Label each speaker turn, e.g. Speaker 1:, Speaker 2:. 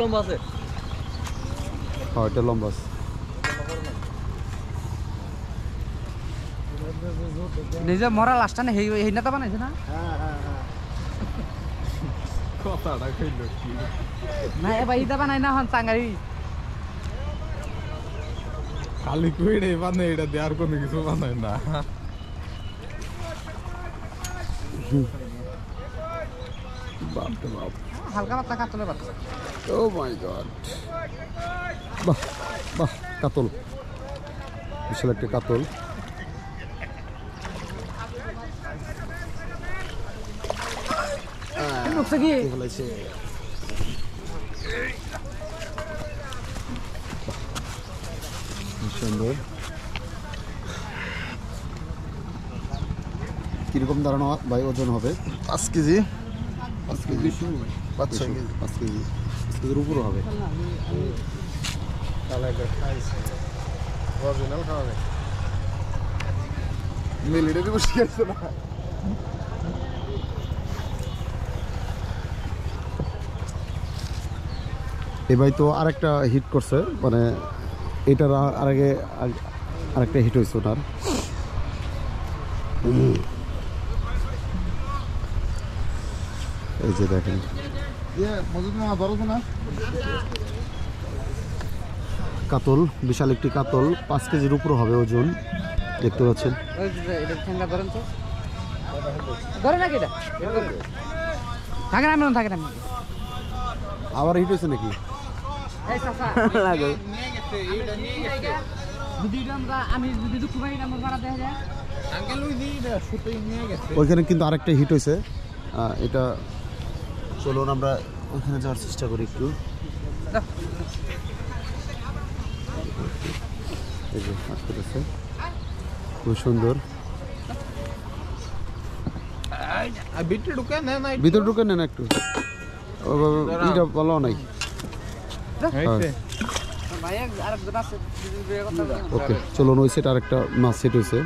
Speaker 1: লম্বা আছে
Speaker 2: হ্যাঁ এটা লম্বা আছে
Speaker 3: নিজে মরা লাস্টটা না এই না তো বানাইছে না
Speaker 4: কথাটা কইল কি
Speaker 3: না এবার ইটা বানাই না হন চাঙ্গারি
Speaker 4: খালি কইড়ে বানাই এটা দেয়ার কোনো কিছু বানাই না বাপ রে বাপ
Speaker 3: হালকা পাতলা কাতলে বাচ্চা
Speaker 2: ও মাই গড বাহ বাহ কাতল বিশাল একটা কাতল
Speaker 3: ঢুকছে কি
Speaker 2: সুন্দর কিরকম দাঁড়ানো ভাই ওজন হবে
Speaker 4: 5 কেজি
Speaker 2: 5 কেজি
Speaker 4: 5 কেজি
Speaker 2: 5 কেজি 5 কেজির উপরে হবে
Speaker 4: তাহলে এটা খাইছে অরিজিনাল খাওয়া যায় মিলিটারি বসে গেছে না
Speaker 2: এই ভাই তো আরেকটা হিট করছে মানে এটার আগে আরেকটা হিট হয়েছে ওনার এই যে দেখেন কাতল বিশাল একটি কাতল 5 কেজির উপরে হবে ওজন দেখতে পাচ্ছেন
Speaker 3: ধরে নাকি এটা থাকে না এমন থাকে না
Speaker 2: আবার হিট হয়েছে নাকি
Speaker 3: আমি যদি দুঃখ পাই আমার ভাড়া দেখা যায়
Speaker 2: ওইখানে কিন্তু আরেকটা হিট হয়েছে এটা চলুন আমরা ওইখানে যাওয়ার চেষ্টা করি একটু এই যে আসতেছে খুব সুন্দর ভিতরে ঢুকে নেন একটু এটা বলো নাই ওকে চলুন ওই সেট আরেকটা মাছ সেট হয়েছে